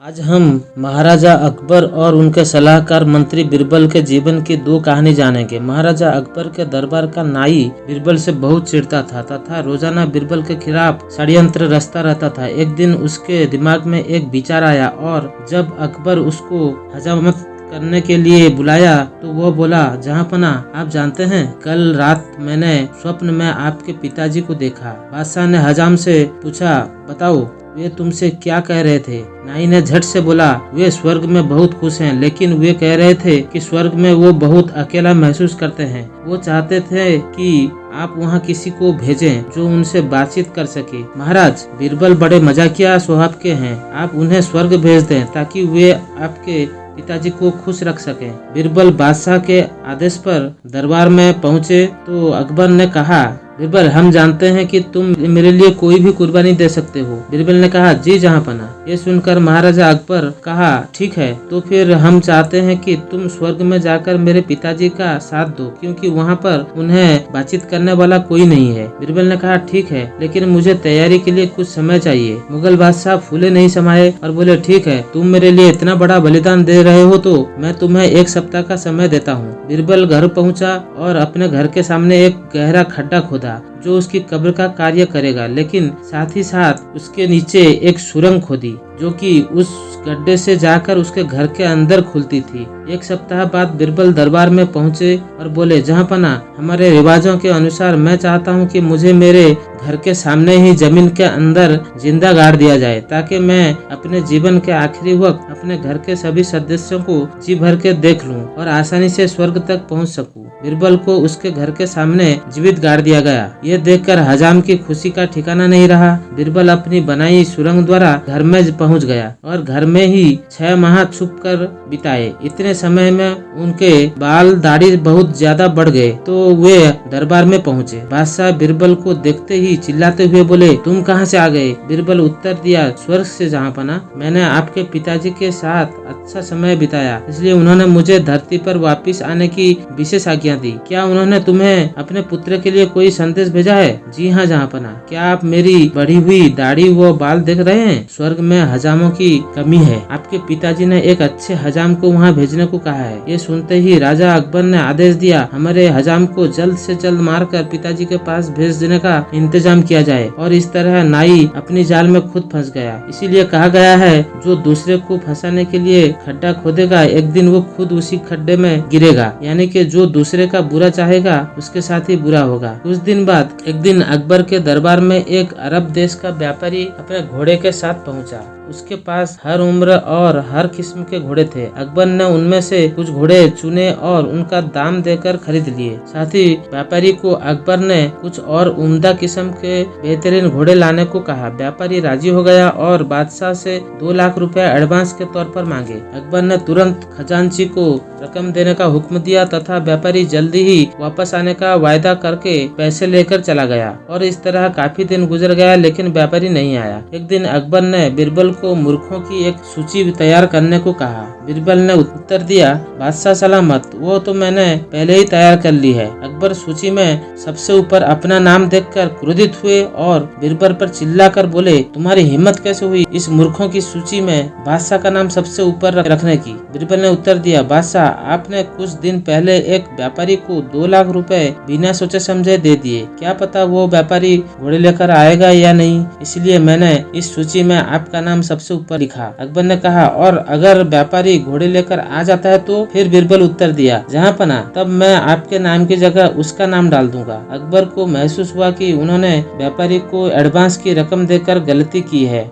आज हम महाराजा अकबर और उनके सलाहकार मंत्री बीरबल के जीवन की दो कहानी जानेंगे। महाराजा अकबर के दरबार का नाई बीरबल से बहुत चिढ़ता था तथा रोजाना बीरबल के खिलाफ षड्यंत्र रचता रहता था। एक दिन उसके दिमाग में एक विचार आया और जब अकबर उसको हजामत करने के लिए बुलाया तो वो बोला, जहाँपना आप जानते हैं कल रात मैंने स्वप्न में आपके पिताजी को देखा। बादशाह ने हजाम से पूछा, बताओ वे तुमसे क्या कह रहे थे? नाई ने झट से बोला, वे स्वर्ग में बहुत खुश हैं, लेकिन वे कह रहे थे कि स्वर्ग में वो बहुत अकेला महसूस करते हैं। वो चाहते थे कि आप वहाँ किसी को भेजें जो उनसे बातचीत कर सके। महाराज, बीरबल बड़े मजाकिया स्वभाव के हैं, आप उन्हें स्वर्ग भेज दें ताकि वे आपके पिताजी को खुश रख सकें। बीरबल बादशाह के आदेश पर दरबार में पहुँचे तो अकबर ने कहा, बीरबल, हम जानते हैं कि तुम मेरे लिए कोई भी कुर्बानी दे सकते हो। बीरबल ने कहा, जी जहाँपना। ये सुनकर महाराजा अकबर कहा, ठीक है, तो फिर हम चाहते हैं कि तुम स्वर्ग में जाकर मेरे पिताजी का साथ दो, क्योंकि वहाँ पर उन्हें बातचीत करने वाला कोई नहीं है। बीरबल ने कहा, ठीक है, लेकिन मुझे तैयारी के लिए कुछ समय चाहिए। मुगल बादशाह फूले नहीं समाये और बोले, ठीक है, तुम मेरे लिए इतना बड़ा बलिदान दे रहे हो तो मैं तुम्हें 1 सप्ताह का समय देता हूँ। बीरबल घर पहुँचा और अपने घर के सामने एक गहरा खड्डा खोदा जो उसकी कब्र का कार्य करेगा, लेकिन साथ ही साथ उसके नीचे एक सुरंग खोदी जो कि उस गड्ढे से जाकर उसके घर के अंदर खुलती थी। 1 सप्ताह बाद बीरबल दरबार में पहुंचे और बोले, जहाँपना, हमारे रिवाजों के अनुसार मैं चाहता हूं कि मुझे मेरे घर के सामने ही जमीन के अंदर जिंदा गाड़ दिया जाए, ताकि मैं अपने जीवन के आखिरी वक्त अपने घर के सभी सदस्यों को जी भर के देख लूं और आसानी से स्वर्ग तक पहुंच सकूं। बीरबल को उसके घर के सामने जीवित गाड़ दिया गया। ये देखकर हजाम की खुशी का ठिकाना नहीं रहा। बीरबल अपनी बनाई सुरंग द्वारा घर में पहुंच गया और घर में ही 6 माह छुप कर बिताए। इतने समय में उनके बाल दाढ़ी बहुत ज्यादा बढ़ गए तो वे दरबार में पहुंचे। बादशाह बीरबल को देखते ही चिल्लाते हुए बोले, तुम कहां से आ गए? बीरबल उत्तर दिया, स्वर्ग से जहाँपना। मैंने आपके पिताजी के साथ अच्छा समय बिताया, इसलिए उन्होंने मुझे धरती पर वापस आने की विशेष आज्ञा दी। क्या उन्होंने तुम्हें अपने पुत्र के लिए कोई संदेश भेजा है? जी हाँ जहाँपना। क्या आप मेरी बढ़ी हुई दाढ़ी व बाल देख रहे हैं? स्वर्ग में हजामों की कमी है। आपके पिताजी ने एक अच्छे हजाम को वहाँ भेजने को कहा है। ये सुनते ही राजा अकबर ने आदेश दिया, हमारे हजाम को जल्द से जल्द मारकर पिताजी के पास भेज देने का इंतजाम किया जाए। और इस तरह नाई अपनी जाल में खुद फंस गया। इसीलिए कहा गया है, जो दूसरे को फंसाने के लिए खड्डा खोदेगा, एक दिन वो खुद उसी खड्डे में गिरेगा। यानी कि जो दूसरे का बुरा चाहेगा उसके साथ ही बुरा होगा। कुछ दिन बाद एक दिन अकबर के दरबार में एक अरब देश का व्यापारी अपने घोड़े के साथ पहुंचा। उसके पास हर उम्र और हर किस्म के घोड़े थे। अकबर ने उनमें से कुछ घोड़े चुने और उनका दाम देकर खरीद लिए। साथ ही व्यापारी को अकबर ने कुछ और उम्दा किस्म के बेहतरीन घोड़े लाने को कहा। व्यापारी राजी हो गया और बादशाह से 2 लाख रुपए एडवांस के तौर पर मांगे। अकबर ने तुरंत खजांची को रकम देने का हुक्म दिया तथा व्यापारी जल्दी ही वापस आने का वायदा करके पैसे लेकर चला गया। और इस तरह काफी दिन गुजर गया, लेकिन व्यापारी नहीं आया। एक दिन अकबर ने बीरबल को मूर्खों की एक सूची तैयार करने को कहा। बीरबल ने उत्तर दिया, बादशाह सलामत, वो तो मैंने पहले ही तैयार कर ली है। अकबर सूची में सबसे ऊपर अपना नाम देखकर क्रोधित हुए और बीरबल पर चिल्लाकर बोले, तुम्हारी हिम्मत कैसे हुई इस मूर्खों की सूची में बादशाह का नाम सबसे ऊपर रखने की? बीरबल ने उत्तर दिया, बादशाह, आपने कुछ दिन पहले एक व्यापारी को 2 लाख रुपए बिना सोचे समझे दे दिए। क्या पता वो व्यापारी घोड़े लेकर आएगा या नहीं, इसलिए मैंने इस सूची में आपका नाम सबसे ऊपर लिखा। अकबर ने कहा, और अगर व्यापारी घोड़े लेकर आ जाता है तो? फिर बीरबल उत्तर दिया, जहाँपना, तब मैं आपके नाम की जगह उसका नाम डाल दूंगा। अकबर को महसूस हुआ कि उन्होंने व्यापारी को एडवांस की रकम देकर गलती की है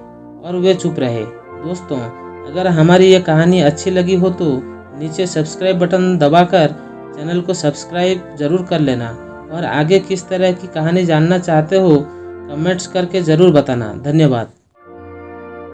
और वे चुप रहे। दोस्तों, अगर हमारी ये कहानी अच्छी लगी हो तो नीचे सब्सक्राइब बटन दबाकर चैनल को सब्सक्राइब जरूर कर लेना और आगे किस तरह की कहानी जानना चाहते हो कमेंट्स करके जरूर बताना। धन्यवाद।